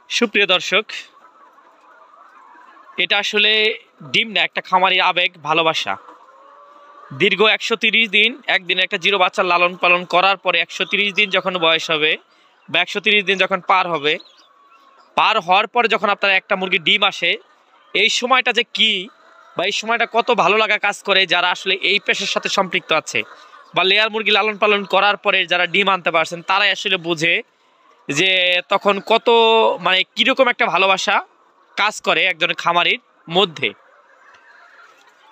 সুপ্রিয় দর্শক, এটা আসলে ডিম না, একটা খামারি আবেগ, ভালোবাসা। দীর্ঘ 130 দিন একদিন একটা জিরো বাচ্চার লালন পালন করার পরে 130 দিন যখন বয়স হবে বা 130 দিন যখন পার হবে, পার হওয়ার পরে যখন আপনার একটা মুরগির ডিম আসে, এই সময়টা যে কি বা এই সময়টা কত ভালো লাগা কাজ করে যারা আসলে এই পেশার সাথে সম্পৃক্ত আছে বা লেয়ার মুরগি লালন পালন করার পরে যারা ডিম আনতে পারছেন তারাই আসলে বোঝে যে তখন কত মানে কিরকম একটা ভালোবাসা কাজ করে একজনের খামারির মধ্যে।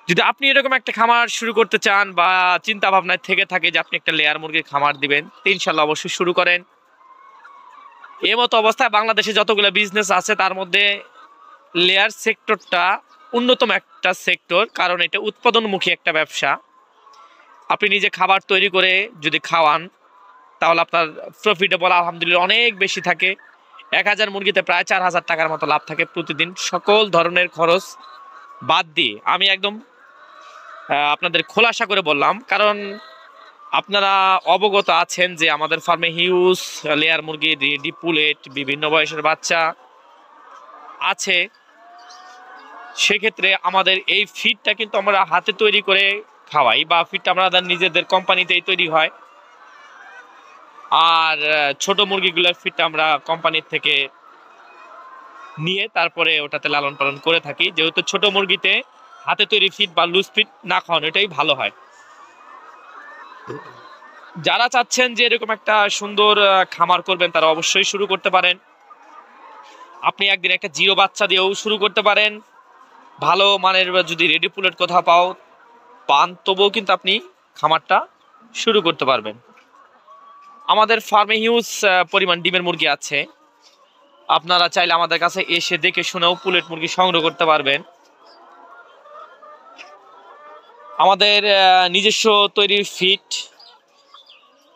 যদি আপনি এরকম একটা খামার শুরু করতে চান বা চিন্তা ভাবনায় থেকে থাকে যে আপনি একটা লেয়ার মুরগির খামার দিবেন, ইনশাল্লাহ অবশ্যই শুরু করেন। এই মতো অবস্থায় বাংলাদেশে যতগুলো বিজনেস আছে তার মধ্যে লেয়ার সেক্টরটা অন্যতম একটা সেক্টর, কারণ এটা উৎপাদনমুখী একটা ব্যবসা। আপনি নিজে খাবার তৈরি করে যদি খাওয়ান তাহলে আপনার প্রফিটেবল আলহামদুলিল্লাহ অনেক বেশি থাকে। 1000 মুরগিতে প্রায় 4000 টাকার মতো লাভ থাকে প্রতিদিন, সকল ধরনের খরচ বাদ দিয়ে। আমি একদম আপনাদের খোলাসা করে বললাম, কারণ আপনারা অবগত আছেন যে আমাদের ফার্মে হিউজ লেয়ার মুরগি, ডিপুলেট, বিভিন্ন বয়সের বাচ্চা আছে। সেক্ষেত্রে আমাদের এই ফিডটা কিন্তু আমরা হাতে তৈরি করে খাওয়াই, বা ফিডটা আমাদের নিজেদের কোম্পানিতেই তৈরি হয়। আর ছোট মুরগিগুলোর ফিডটা আমরা কোম্পানির থেকে নিয়ে তারপরে ওটাতে লালন পালন করে থাকি, যেহেতু ছোট মুরগিতে হাতে তৈরি ফিড বা লুজ ফিড না খাওয়ানো এটাই ভালো হয়। যারা চাচ্ছেন যে এরকম একটা সুন্দর খামার করবেন তারা অবশ্যই শুরু করতে পারেন। আপনি একদিন একটা জিরো বাচ্চা দিয়েও শুরু করতে পারেন। ভালো মানের যদি রেডি পুলেট কোথাও পান তবুও কিন্তু আপনি খামারটা শুরু করতে পারবেন। আমাদের ফার্মে হিউজ পরিমাণ ডিমের মুরগি আছে, আপনারা চাইলে আমাদের কাছে এসে দেখে শুনেও পুলেট মুরগি সংগ্রহ করতে পারবেন। আমাদের নিজস্ব তৈরি ফিড,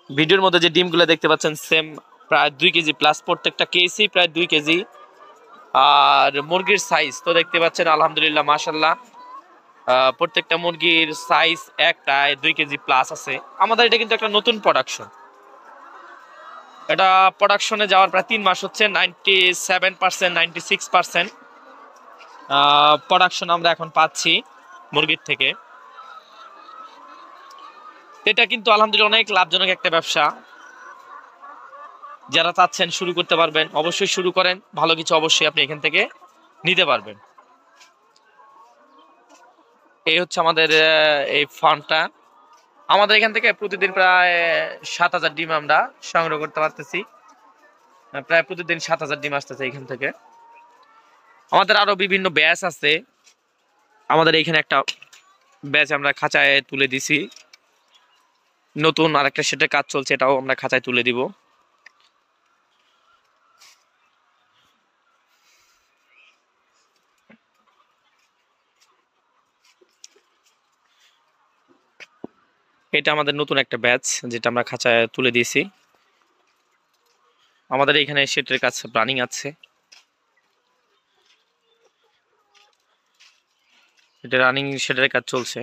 ভিডিওর মধ্যে যে ডিমগুলো দেখতে পাচ্ছেন সেম প্রায় 2 কেজি প্লাস, প্রত্যেকটা কেসি প্রায় 2 কেজি। আর মুরগির সাইজ তো দেখতে পাচ্ছেন আলহামদুলিল্লাহ মাশাল্লাহ, প্রত্যেকটা মুরগির সাইজ প্রায় 2 কেজি প্লাস আছে। আমাদের এটা কিন্তু একটা নতুন প্রোডাকশন, এটা প্রোডাকশনে যাওয়ার প্রায় 3 মাস হচ্ছে। 97% 96% প্রোডাকশন আমরা এখন পাচ্ছি মুরগির থেকে। এটা কিন্তু আলহামদুলিল্লাহ অনেক লাভজনক একটা ব্যবসা। যারা চাচ্ছেন শুরু করতে পারবেন অবশ্যই শুরু করেন, ভালো কিছু অবশ্যই আপনি এখান থেকে নিতে পারবেন। এই হচ্ছে আমাদের এই ফার্মটা। আমাদের এখান থেকে প্রতিদিন প্রায় 7000 ডিম আমরা সংগ্রহ করতে পারতেছি, প্রায় প্রতিদিন 7000 ডিম আসতেছে এখান থেকে। আমাদের আরো বিভিন্ন ব্যাচ আছে, আমাদের এখানে একটা ব্যাচ আমরা খাঁচায় তুলে দিছি, নতুন আরেকটা সেটের কাজ চলছে, এটাও আমরা খাঁচায় তুলে দিব। এটা আমাদের নতুন একটা ব্যাচ যেটা আমরা খাঁচায় তুলে দিয়েছি। আমাদের এখানে সেটের কাজ রানিং আছে, এটা রানিং সেটের কাজ চলছে।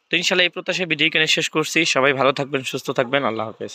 তো ইনশাআল্লাহ এই প্রত্যাশায় ভিডিও এখানে শেষ করছি। সবাই ভালো থাকবেন, সুস্থ থাকবেন, আল্লাহ হাফেজ।